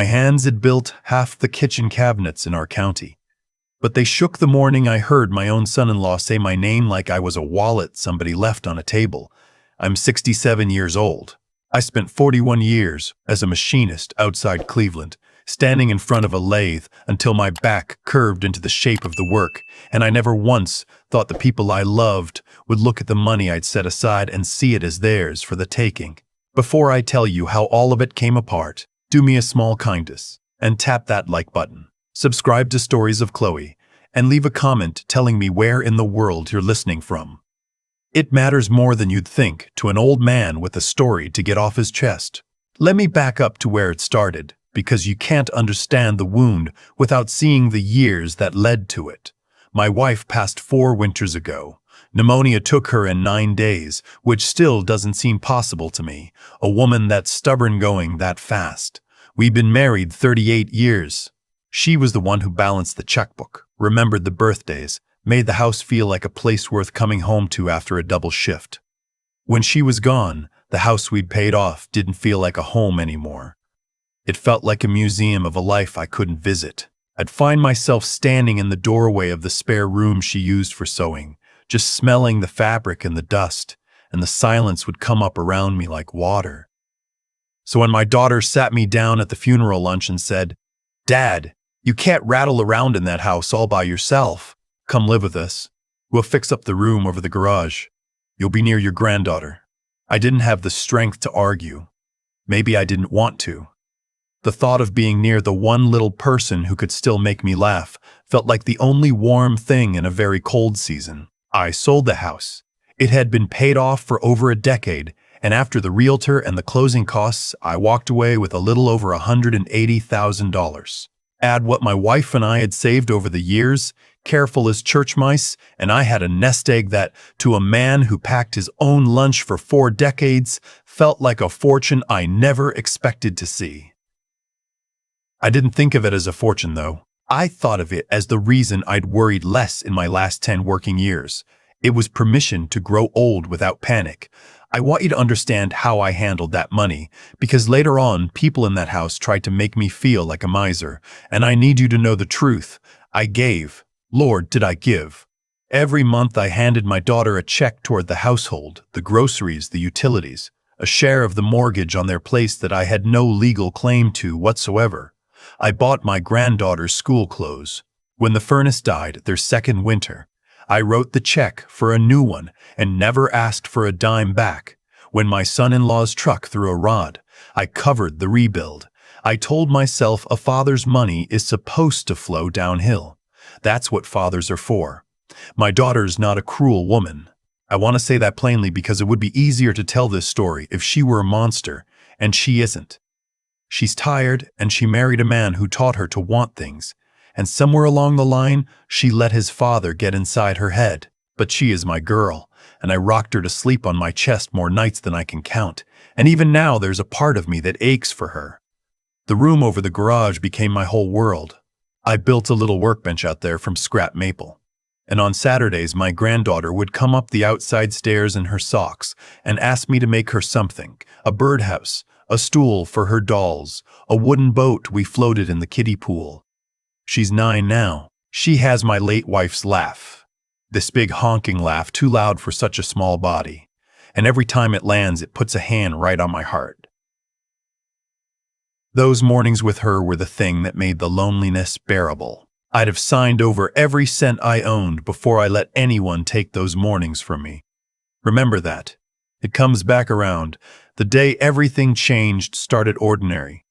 My hands had built half the kitchen cabinets in our county. But they shook the morning I heard my own son-in-law say my name like I was a wallet somebody left on a table. I'm 67 years old. I spent 41 years as a machinist outside Cleveland, standing in front of a lathe until my back curved into the shape of the work, and I never once thought the people I loved would look at the money I'd set aside and see it as theirs for the taking. Before I tell you how all of it came apart, do me a small kindness and tap that like button. Subscribe to Stories of Chloe and leave a comment telling me where in the world you're listening from. It matters more than you'd think to an old man with a story to get off his chest. Let me back up to where it started, because you can't understand the wound without seeing the years that led to it. My wife passed 4 winters ago. Pneumonia took her in 9 days, which still doesn't seem possible to me, a woman that's stubborn going that fast. We've been married 38 years. She was the one who balanced the checkbook, remembered the birthdays, made the house feel like a place worth coming home to after a double shift. When she was gone, the house we'd paid off didn't feel like a home anymore. It felt like a museum of a life I couldn't visit. I'd find myself standing in the doorway of the spare room she used for sewing, just smelling the fabric and the dust, and the silence would come up around me like water. So when my daughter sat me down at the funeral lunch and said, "Dad, you can't rattle around in that house all by yourself. Come live with us. We'll fix up the room over the garage. You'll be near your granddaughter." I didn't have the strength to argue. Maybe I didn't want to. The thought of being near the one little person who could still make me laugh felt like the only warm thing in a very cold season. I sold the house. It had been paid off for over a decade, and after the realtor and the closing costs, I walked away with a little over $180,000. Add what my wife and I had saved over the years, careful as church mice, and I had a nest egg that, to a man who packed his own lunch for 4 decades, felt like a fortune I never expected to see. I didn't think of it as a fortune, though. I thought of it as the reason I'd worried less in my last 10 working years. It was permission to grow old without panic. I want you to understand how I handled that money, because later on, people in that house tried to make me feel like a miser, and I need you to know the truth. I gave. Lord, did I give. Every month I handed my daughter a check toward the household, the groceries, the utilities, a share of the mortgage on their place that I had no legal claim to whatsoever. I bought my granddaughter's school clothes. When the furnace died their 2nd winter, I wrote the check for a new one and never asked for a dime back. When my son-in-law's truck threw a rod, I covered the rebuild. I told myself a father's money is supposed to flow downhill. That's what fathers are for. My daughter's not a cruel woman. I want to say that plainly because it would be easier to tell this story if she were a monster, and she isn't. She's tired, and she married a man who taught her to want things, and somewhere along the line, she let his father get inside her head. But she is my girl, and I rocked her to sleep on my chest more nights than I can count, and even now there's a part of me that aches for her. The room over the garage became my whole world. I built a little workbench out there from scrap maple, and on Saturdays my granddaughter would come up the outside stairs in her socks and ask me to make her something, a birdhouse, a stool for her dolls, a wooden boat we floated in the kiddie pool. She's 9 now. She has my late wife's laugh. This big honking laugh too loud for such a small body. And every time it lands, it puts a hand right on my heart. Those mornings with her were the thing that made the loneliness bearable. I'd have signed over every cent I owned before I let anyone take those mornings from me. Remember that. It comes back around. The day everything changed started ordinary.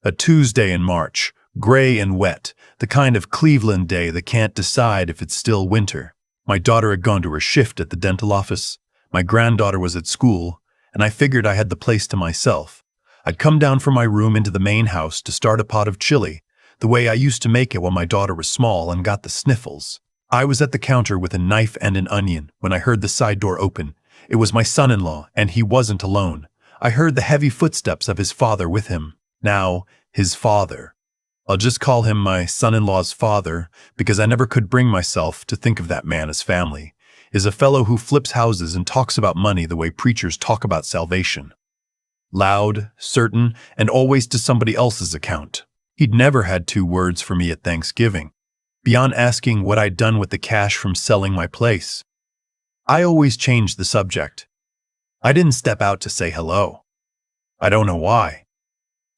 A Tuesday in March, gray and wet, the kind of Cleveland day that can't decide if it's still winter. My daughter had gone to her shift at the dental office. My granddaughter was at school, and I figured I had the place to myself. I'd come down from my room into the main house to start a pot of chili, the way I used to make it when my daughter was small and got the sniffles. I was at the counter with a knife and an onion when I heard the side door open. It was my son-in-law, and he wasn't alone. I heard the heavy footsteps of his father with him. Now, his father. I'll just call him my son-in-law's father, because I never could bring myself to think of that man as family, is a fellow who flips houses and talks about money the way preachers talk about salvation. loud, certain, and always to somebody else's account. He'd never had 2 words for me at Thanksgiving, beyond asking what I'd done with the cash from selling my place. I always changed the subject. I didn't step out to say hello. I don't know why.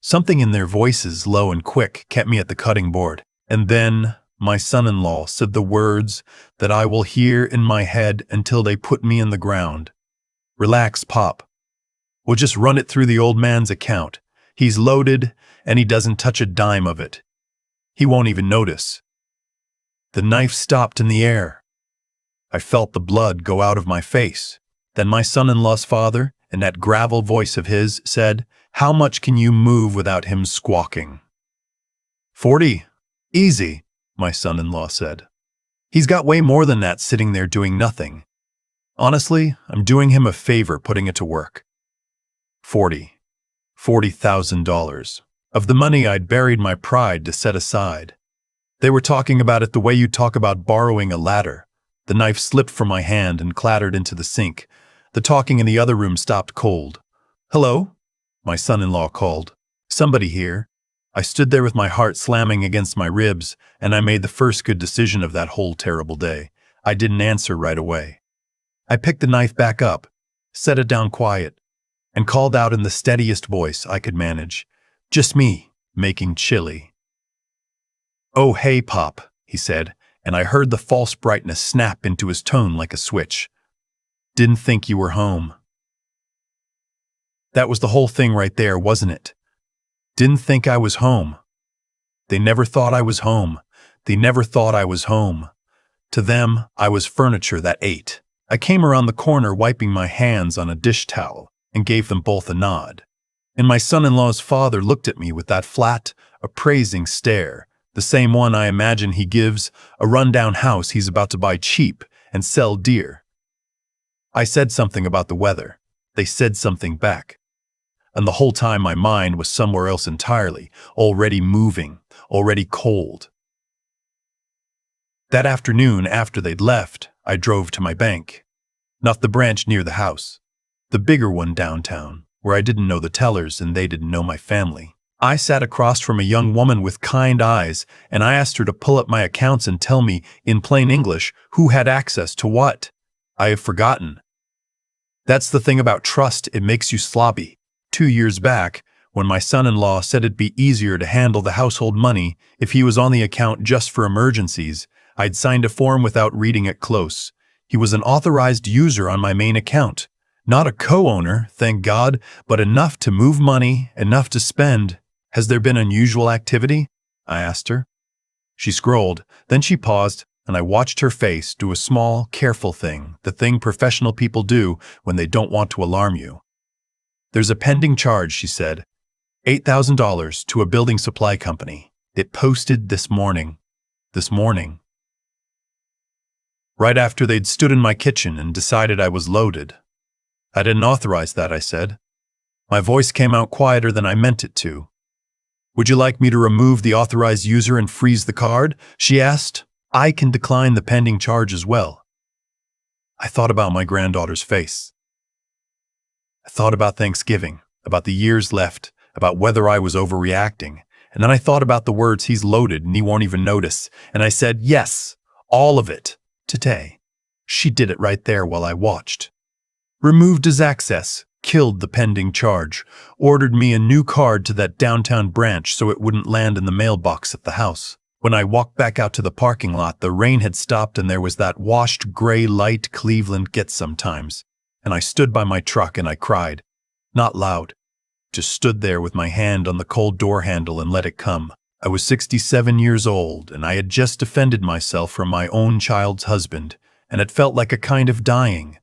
Something in their voices, low and quick, kept me at the cutting board. And then my son-in-law said the words that I will hear in my head until they put me in the ground. Relax, Pop. We'll just run it through the old man's account. He's loaded, and he doesn't touch a dime of it. He won't even notice. The knife stopped in the air. I felt the blood go out of my face. Then my son-in-law's father, in that gravel voice of his, said, "How much can you move without him squawking?" 40. Easy, my son-in-law said. He's got way more than that sitting there doing nothing. Honestly, I'm doing him a favor putting it to work. 40. $40,000. Of the money I'd buried my pride to set aside. They were talking about it the way you talk about borrowing a ladder. The knife slipped from my hand and clattered into the sink. The talking in the other room stopped cold. "Hello?" my son-in-law called. "Somebody here?" I stood there with my heart slamming against my ribs, and I made the first good decision of that whole terrible day. I didn't answer right away. I picked the knife back up, set it down quiet, and called out in the steadiest voice I could manage. Just me, making chili. "Oh, hey, Pop," he said, and I heard the false brightness snap into his tone like a switch. "Didn't think you were home." That was the whole thing right there, wasn't it? Didn't think I was home. They never thought I was home. They never thought I was home. To them, I was furniture that ate. I came around the corner wiping my hands on a dish towel and gave them both a nod. And my son-in-law's father looked at me with that flat, appraising stare, the same one I imagine he gives a rundown house he's about to buy cheap and sell dear. I said something about the weather. They said something back. And the whole time my mind was somewhere else entirely, already moving, already cold. That afternoon, after they'd left, I drove to my bank. Not the branch near the house. The bigger one downtown, where I didn't know the tellers and they didn't know my family. I sat across from a young woman with kind eyes, and I asked her to pull up my accounts and tell me, in plain English, who had access to what. I have forgotten. That's the thing about trust, it makes you sloppy. 2 years back, when my son-in-law said it'd be easier to handle the household money if he was on the account just for emergencies, I'd signed a form without reading it close. He was an authorized user on my main account. Not a co-owner, thank God, but enough to move money, enough to spend. Has there been unusual activity? I asked her. She scrolled, then she paused, and I watched her face do a small, careful thing, the thing professional people do when they don't want to alarm you. There's a pending charge, she said. $8,000 to a building supply company. It posted this morning. This morning. Right after they'd stood in my kitchen and decided I was loaded. I didn't authorize that, I said. My voice came out quieter than I meant it to. Would you like me to remove the authorized user and freeze the card? She asked. I can decline the pending charge as well. I thought about my granddaughter's face. I thought about Thanksgiving, about the years left, about whether I was overreacting, and then I thought about the words he's loaded and he won't even notice, and I said, yes, all of it, today. She did it right there while I watched. Removed his access, killed the pending charge, ordered me a new card to that downtown branch so it wouldn't land in the mailbox at the house. When I walked back out to the parking lot, the rain had stopped and there was that washed gray light Cleveland gets sometimes. And I stood by my truck and I cried. Not loud. Just stood there with my hand on the cold door handle and let it come. I was 67 years old and I had just defended myself from my own child's husband, and it felt like a kind of dying.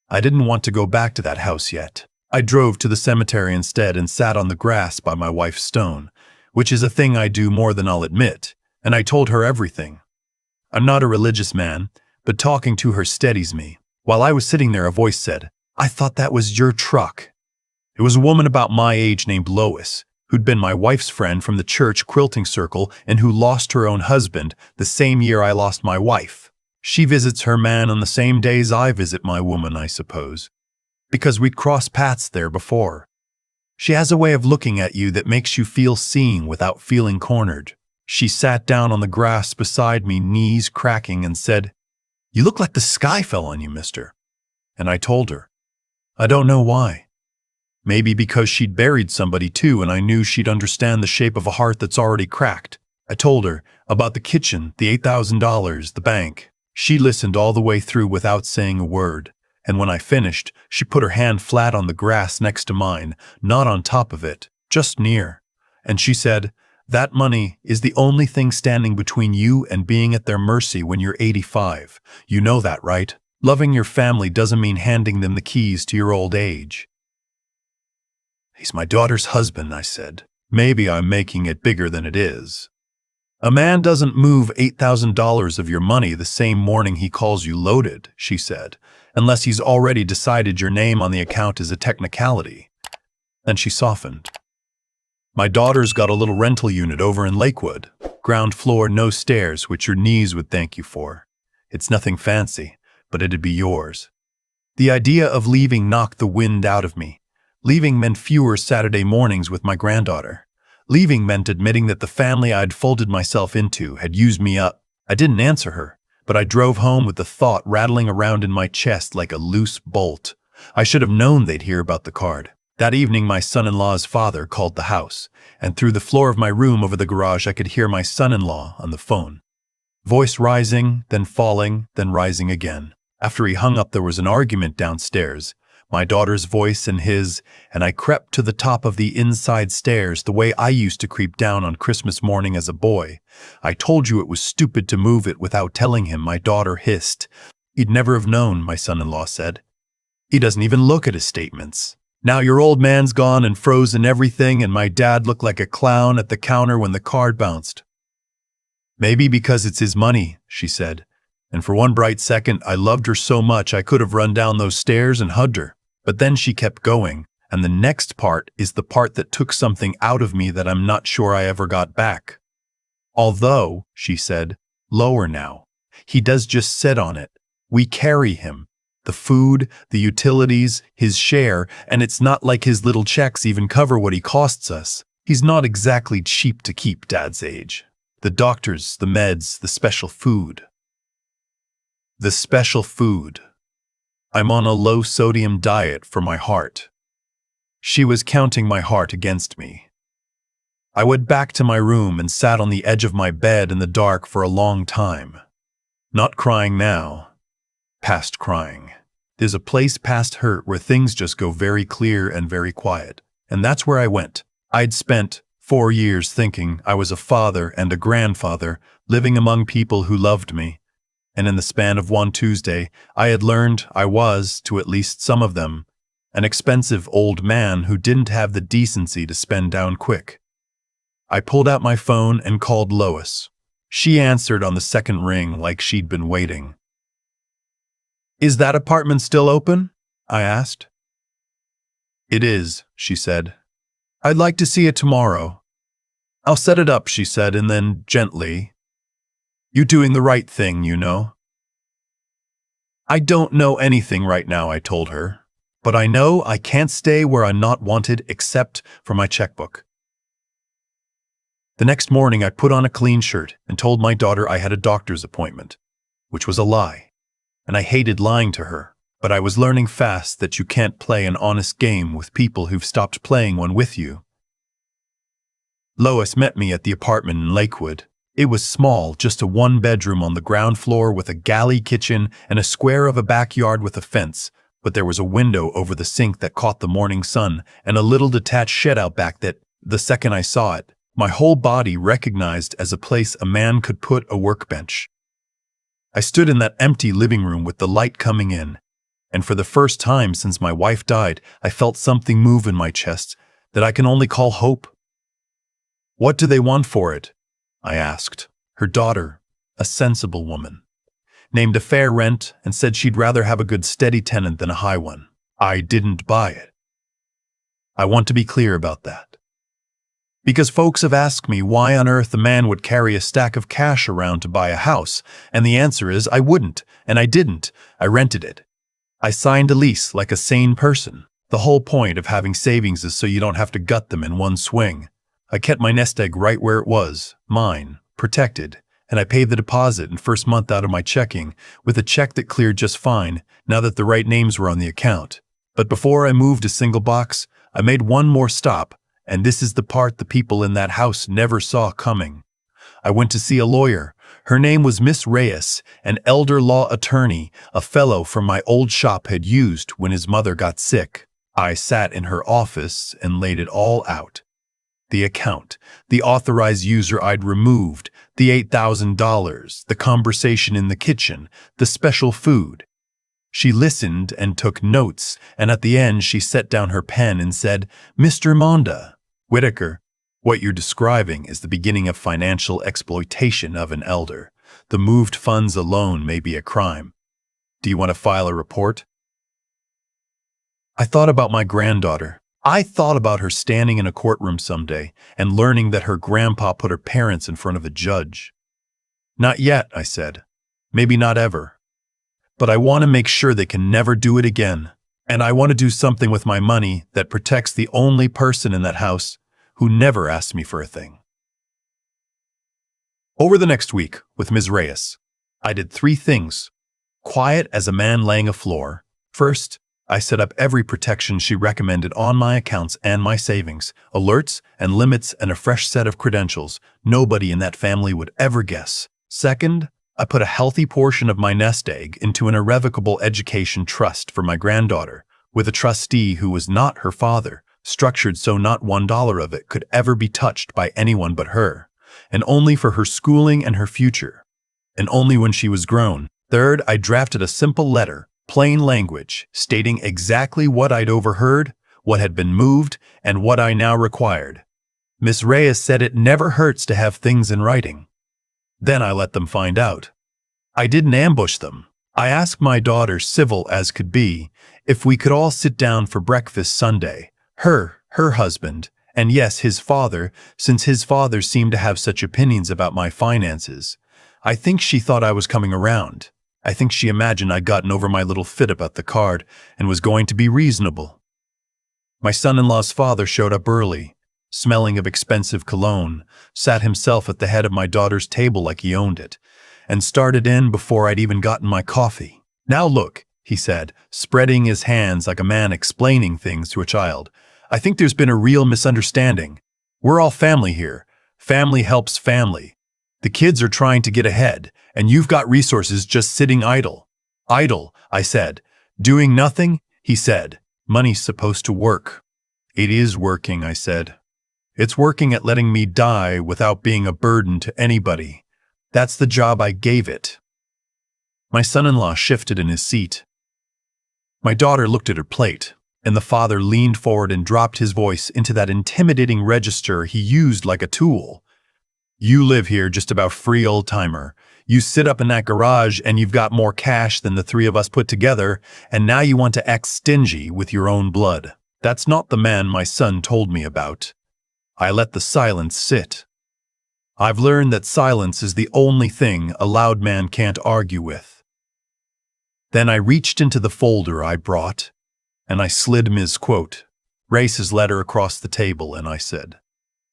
I didn't want to go back to that house yet. I drove to the cemetery instead and sat on the grass by my wife's stone, which is a thing I do more than I'll admit, and I told her everything. I'm not a religious man, but talking to her steadies me. While I was sitting there, a voice said, I thought that was your truck. It was a woman about my age named Lois, who'd been my wife's friend from the church quilting circle and who lost her own husband the same year I lost my wife. She visits her man on the same days I visit my woman, I suppose, because we'd crossed paths there before. She has a way of looking at you that makes you feel seen without feeling cornered. She sat down on the grass beside me, knees cracking, and said, "You look like the sky fell on you, mister." And I told her. I don't know why. Maybe because she'd buried somebody too, and I knew she'd understand the shape of a heart that's already cracked. I told her about the kitchen, the $8,000, the bank. She listened all the way through without saying a word. And when I finished, she put her hand flat on the grass next to mine, not on top of it, just near. And she said, "That money is the only thing standing between you and being at their mercy when you're 85. You know that, right? Loving your family doesn't mean handing them the keys to your old age." "He's my daughter's husband," I said. "Maybe I'm making it bigger than it is." "A man doesn't move $8,000 of your money the same morning he calls you loaded," she said, "unless he's already decided your name on the account is a technicality." Then she softened. "My daughter's got a little rental unit over in Lakewood. Ground floor, no stairs, which your knees would thank you for. It's nothing fancy, but it'd be yours." The idea of leaving knocked the wind out of me. Leaving meant fewer Saturday mornings with my granddaughter. Leaving meant admitting that the family I'd folded myself into had used me up. I didn't answer her, but I drove home with the thought rattling around in my chest like a loose bolt. I should have known they'd hear about the card. That evening, my son-in-law's father called the house, and through the floor of my room over the garage I could hear my son-in-law on the phone. Voice rising, then falling, then rising again. After he hung up, there was an argument downstairs. My daughter's voice and his, and I crept to the top of the inside stairs the way I used to creep down on Christmas morning as a boy. "I told you it was stupid to move it without telling him," my daughter hissed. "He'd never have known," my son-in-law said. "He doesn't even look at his statements. Now your old man's gone and frozen everything, and my dad looked like a clown at the counter when the card bounced." "Maybe because it's his money," she said. And for one bright second, I loved her so much I could have run down those stairs and hugged her. But then she kept going, and the next part is the part that took something out of me that I'm not sure I ever got back. "Although," she said, lower now, "he does just sit on it. We carry him. The food, the utilities, his share, and it's not like his little checks even cover what he costs us. He's not exactly cheap to keep, Dad's age. The doctors, the meds, the special food." The special food. I'm on a low-sodium diet for my heart. She was counting my heart against me. I went back to my room and sat on the edge of my bed in the dark for a long time. Not crying now. Past crying. There's a place past hurt where things just go very clear and very quiet. And that's where I went. I'd spent 4 years thinking I was a father and a grandfather, living among people who loved me. And in the span of one Tuesday, I had learned I was, to at least some of them, an expensive old man who didn't have the decency to spend down quick. I pulled out my phone and called Lois. She answered on the second ring like she'd been waiting. "Is that apartment still open?" I asked. "It is," she said. "I'd like to see it tomorrow." "I'll set it up," she said, and then, gently, "You're doing the right thing, you know." "I don't know anything right now," I told her, "but I know I can't stay where I'm not wanted except for my checkbook." The next morning I put on a clean shirt and told my daughter I had a doctor's appointment, which was a lie, and I hated lying to her, but I was learning fast that you can't play an honest game with people who've stopped playing one with you. Lois met me at the apartment in Lakewood. It was small, just a one-bedroom on the ground floor with a galley kitchen and a square of a backyard with a fence, but there was a window over the sink that caught the morning sun and a little detached shed out back that, the second I saw it, my whole body recognized as a place a man could put a workbench. I stood in that empty living room with the light coming in, and for the first time since my wife died, I felt something move in my chest that I can only call hope. "What do they want for it?" I asked. Her daughter, a sensible woman, named a fair rent and said she'd rather have a good steady tenant than a high one. I didn't buy it. I want to be clear about that. Because folks have asked me why on earth a man would carry a stack of cash around to buy a house, and the answer is I wouldn't, and I didn't. I rented it. I signed a lease like a sane person. The whole point of having savings is so you don't have to gut them in one swing. I kept my nest egg right where it was, mine, protected, and I paid the deposit and first month out of my checking with a check that cleared just fine now that the right names were on the account. But before I moved a single box, I made one more stop, and this is the part the people in that house never saw coming. I went to see a lawyer. Her name was Miss Reyes, an elder law attorney a fellow from my old shop had used when his mother got sick. I sat in her office and laid it all out. The account, the authorized user I'd removed, the $8,000, the conversation in the kitchen, the special food. She listened and took notes, and at the end she set down her pen and said, "Mr. Monda, Whitaker, what you're describing is the beginning of financial exploitation of an elder. The moved funds alone may be a crime. Do you want to file a report?" I thought about my granddaughter. I thought about her standing in a courtroom someday and learning that her grandpa put her parents in front of a judge. "Not yet," I said. "Maybe not ever. But I want to make sure they can never do it again. And I want to do something with my money that protects the only person in that house who never asked me for a thing." Over the next week, with Ms. Reyes, I did 3 things. Quiet as a man laying a floor. First, I set up every protection she recommended on my accounts and my savings, alerts and limits and a fresh set of credentials nobody in that family would ever guess. Second, I put a healthy portion of my nest egg into an irrevocable education trust for my granddaughter, with a trustee who was not her father, structured so not $1 of it could ever be touched by anyone but her, and only for her schooling and her future, and only when she was grown. Third, I drafted a simple letter, plain language, stating exactly what I'd overheard, what had been moved, and what I now required. Miss Reyes said it never hurts to have things in writing. Then I let them find out. I didn't ambush them. I asked my daughter, civil as could be, if we could all sit down for breakfast Sunday. Her husband, and yes, his father, since his father seemed to have such opinions about my finances. I think she thought I was coming around. I think she imagined I'd gotten over my little fit about the card and was going to be reasonable. My son-in-law's father showed up early, smelling of expensive cologne, sat himself at the head of my daughter's table like he owned it, and started in before I'd even gotten my coffee. "Now look," he said, spreading his hands like a man explaining things to a child. "I think there's been a real misunderstanding. We're all family here. Family helps family. The kids are trying to get ahead, and you've got resources just sitting idle." "Idle," I said. "Doing nothing?" he said. "Money's supposed to work." "It is working," I said. "It's working at letting me die without being a burden to anybody. That's the job I gave it." My son-in-law shifted in his seat. My daughter looked at her plate, and the father leaned forward and dropped his voice into that intimidating register he used like a tool. "You live here just about free, old-timer. You sit up in that garage and you've got more cash than the 3 of us put together, and now you want to act stingy with your own blood. That's not the man my son told me about." I let the silence sit. I've learned that silence is the only thing a loud man can't argue with. Then I reached into the folder I brought, and I slid Ms. Reyes' letter across the table, and I said,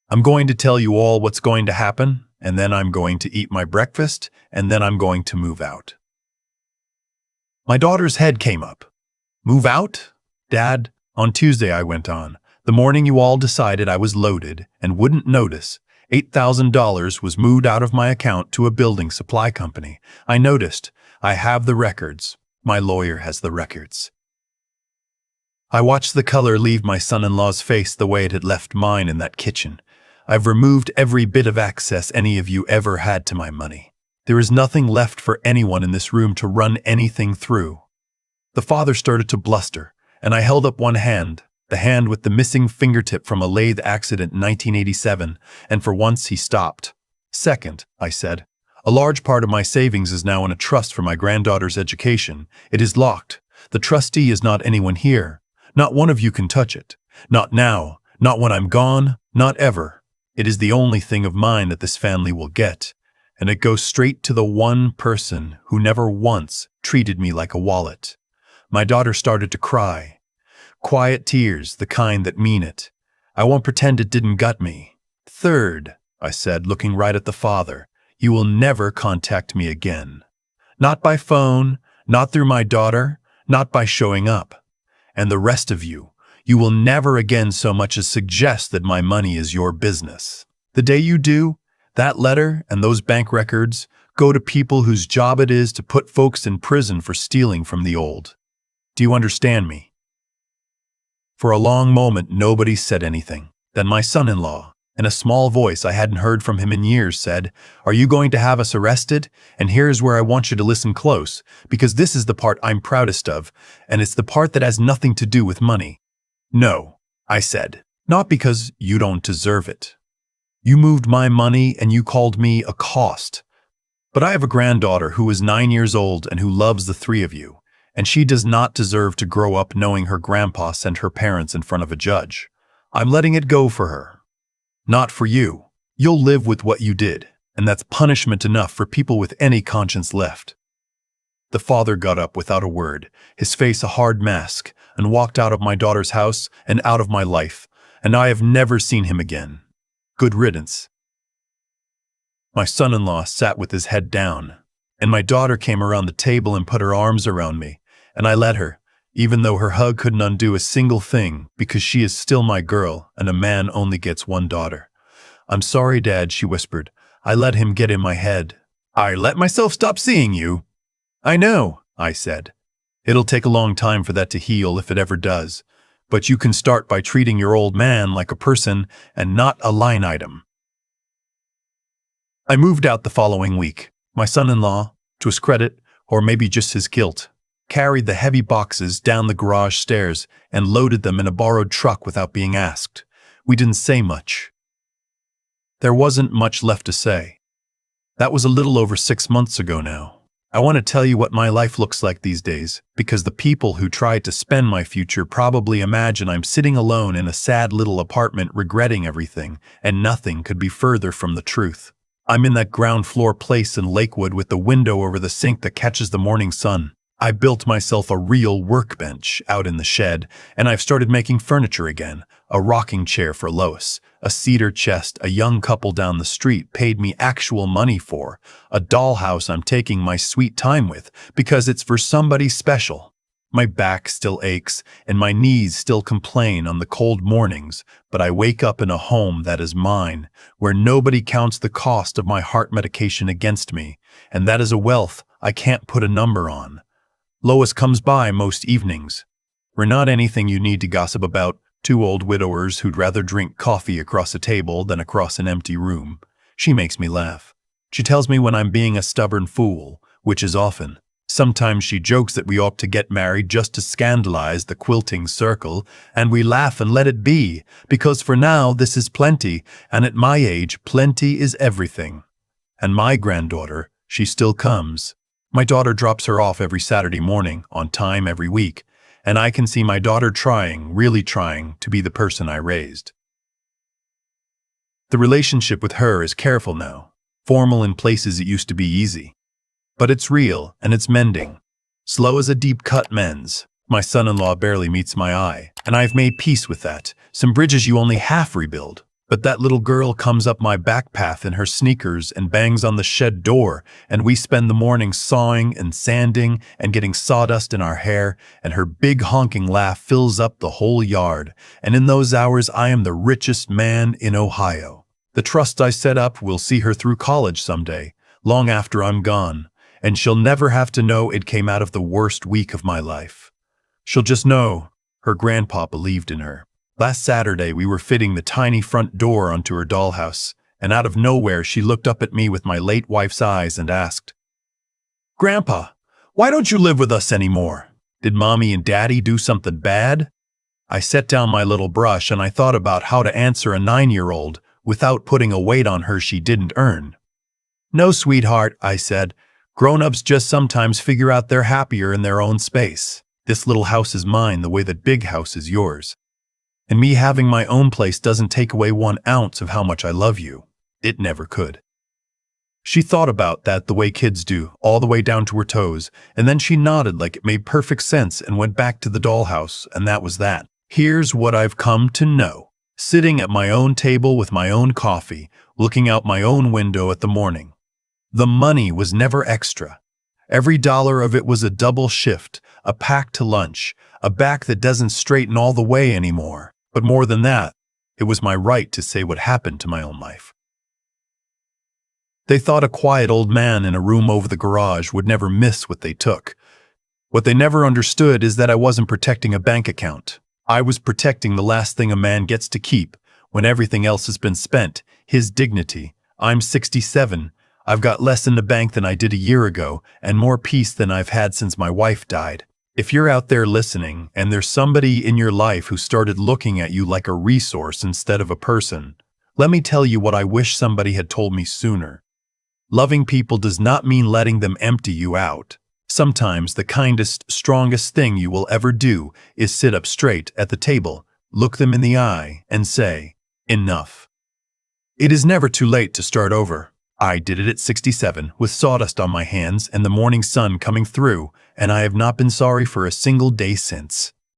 "I'm going to tell you all what's going to happen, and then I'm going to eat my breakfast, and then I'm going to move out." My daughter's head came up. "Move out? Dad?" "On Tuesday," I went on, "the morning you all decided I was loaded and wouldn't notice, $8,000 was moved out of my account to a building supply company. I noticed. I have the records. My lawyer has the records." I watched the color leave my son-in-law's face the way it had left mine in that kitchen. I've removed every bit of access any of you ever had to my money. There is nothing left for anyone in this room to run anything through. The father started to bluster, and I held up one hand, the hand with the missing fingertip from a lathe accident in 1987, and for once he stopped. "Second," I said, "a large part of my savings is now in a trust for my granddaughter's education. It is locked. The trustee is not anyone here. Not one of you can touch it. Not now, not when I'm gone, not ever. It is the only thing of mine that this family will get, and it goes straight to the one person who never once treated me like a wallet." My daughter started to cry. Quiet tears, the kind that mean it. I won't pretend it didn't gut me. Third, I said, looking right at the father, you will never contact me again. Not by phone, not through my daughter, not by showing up. And the rest of you, you will never again so much as suggest that my money is your business. The day you do, that letter and those bank records go to people whose job it is to put folks in prison for stealing from the old. Do you understand me? For a long moment, nobody said anything. Then my son-in-law, in a small voice I hadn't heard from him in years, said, "Are you going to have us arrested? And here's where I want you to listen close, because this is the part I'm proudest of, and it's the part that has nothing to do with money." "No," I said, "not because you don't deserve it. You moved my money and you called me a cost. But I have a granddaughter who is 9 years old and who loves the three of you, and she does not deserve to grow up knowing her grandpa sent her parents in front of a judge. I'm letting it go for her. Not for you. You'll live with what you did, and that's punishment enough for people with any conscience left." The father got up without a word, his face a hard mask, and walked out of my daughter's house and out of my life, and I have never seen him again. Good riddance. My son-in-law sat with his head down, and my daughter came around the table and put her arms around me, and I let her, even though her hug couldn't undo a single thing, because she is still my girl, and a man only gets one daughter. "I'm sorry, Dad," she whispered. "I let him get in my head. I let myself stop seeing you." "I know," I said. "It'll take a long time for that to heal, if it ever does. But you can start by treating your old man like a person and not a line item." I moved out the following week. My son-in-law, to his credit, or maybe just his guilt, carried the heavy boxes down the garage stairs and loaded them in a borrowed truck without being asked. We didn't say much. There wasn't much left to say. That was a little over 6 months ago now. I want to tell you what my life looks like these days, because the people who tried to spend my future probably imagine I'm sitting alone in a sad little apartment regretting everything, and nothing could be further from the truth. I'm in that ground floor place in Lakewood with the window over the sink that catches the morning sun. I built myself a real workbench out in the shed, and I've started making furniture again. A rocking chair for Lois, a cedar chest a young couple down the street paid me actual money for, a dollhouse I'm taking my sweet time with because it's for somebody special. My back still aches, and my knees still complain on the cold mornings, but I wake up in a home that is mine, where nobody counts the cost of my heart medication against me, and that is a wealth I can't put a number on. Lois comes by most evenings. We're not anything you need to gossip about, two old widowers who'd rather drink coffee across a table than across an empty room. She makes me laugh. She tells me when I'm being a stubborn fool, which is often. Sometimes she jokes that we ought to get married just to scandalize the quilting circle, and we laugh and let it be, because for now this is plenty, and at my age plenty is everything. And my granddaughter, she still comes. My daughter drops her off every Saturday morning, on time every week, and I can see my daughter trying, really trying, to be the person I raised. The relationship with her is careful now, formal in places it used to be easy. But it's real, and it's mending. Slow as a deep-cut mends. My son-in-law barely meets my eye, and I've made peace with that. Some bridges you only half rebuild. But that little girl comes up my back path in her sneakers and bangs on the shed door, and we spend the morning sawing and sanding and getting sawdust in our hair, and her big honking laugh fills up the whole yard, and in those hours I am the richest man in Ohio. The trust I set up will see her through college someday, long after I'm gone, and she'll never have to know it came out of the worst week of my life. She'll just know her grandpa believed in her. Last Saturday, we were fitting the tiny front door onto her dollhouse, and out of nowhere she looked up at me with my late wife's eyes and asked, "Grandpa, why don't you live with us anymore? Did Mommy and Daddy do something bad?" I set down my little brush and I thought about how to answer a 9-year-old without putting a weight on her she didn't earn. "No, sweetheart," I said. "Grown-ups just sometimes figure out they're happier in their own space. This little house is mine the way that big house is yours. And me having my own place doesn't take away 1 ounce of how much I love you. It never could." She thought about that the way kids do, all the way down to her toes, and then she nodded like it made perfect sense and went back to the dollhouse, and that was that. Here's what I've come to know. Sitting at my own table with my own coffee, looking out my own window at the morning. The money was never extra. Every dollar of it was a double shift, a pack to lunch, a back that doesn't straighten all the way anymore. But more than that, it was my right to say what happened to my own life. They thought a quiet old man in a room over the garage would never miss what they took. What they never understood is that I wasn't protecting a bank account. I was protecting the last thing a man gets to keep when everything else has been spent, his dignity. I'm 67. I've got less in the bank than I did a year ago and more peace than I've had since my wife died. If you're out there listening and there's somebody in your life who started looking at you like a resource instead of a person, let me tell you what I wish somebody had told me sooner. Loving people does not mean letting them empty you out. Sometimes the kindest, strongest thing you will ever do is sit up straight at the table, look them in the eye, and say, enough. It is never too late to start over. I did it at 67 with sawdust on my hands and the morning sun coming through, and I have not been sorry for a single day since.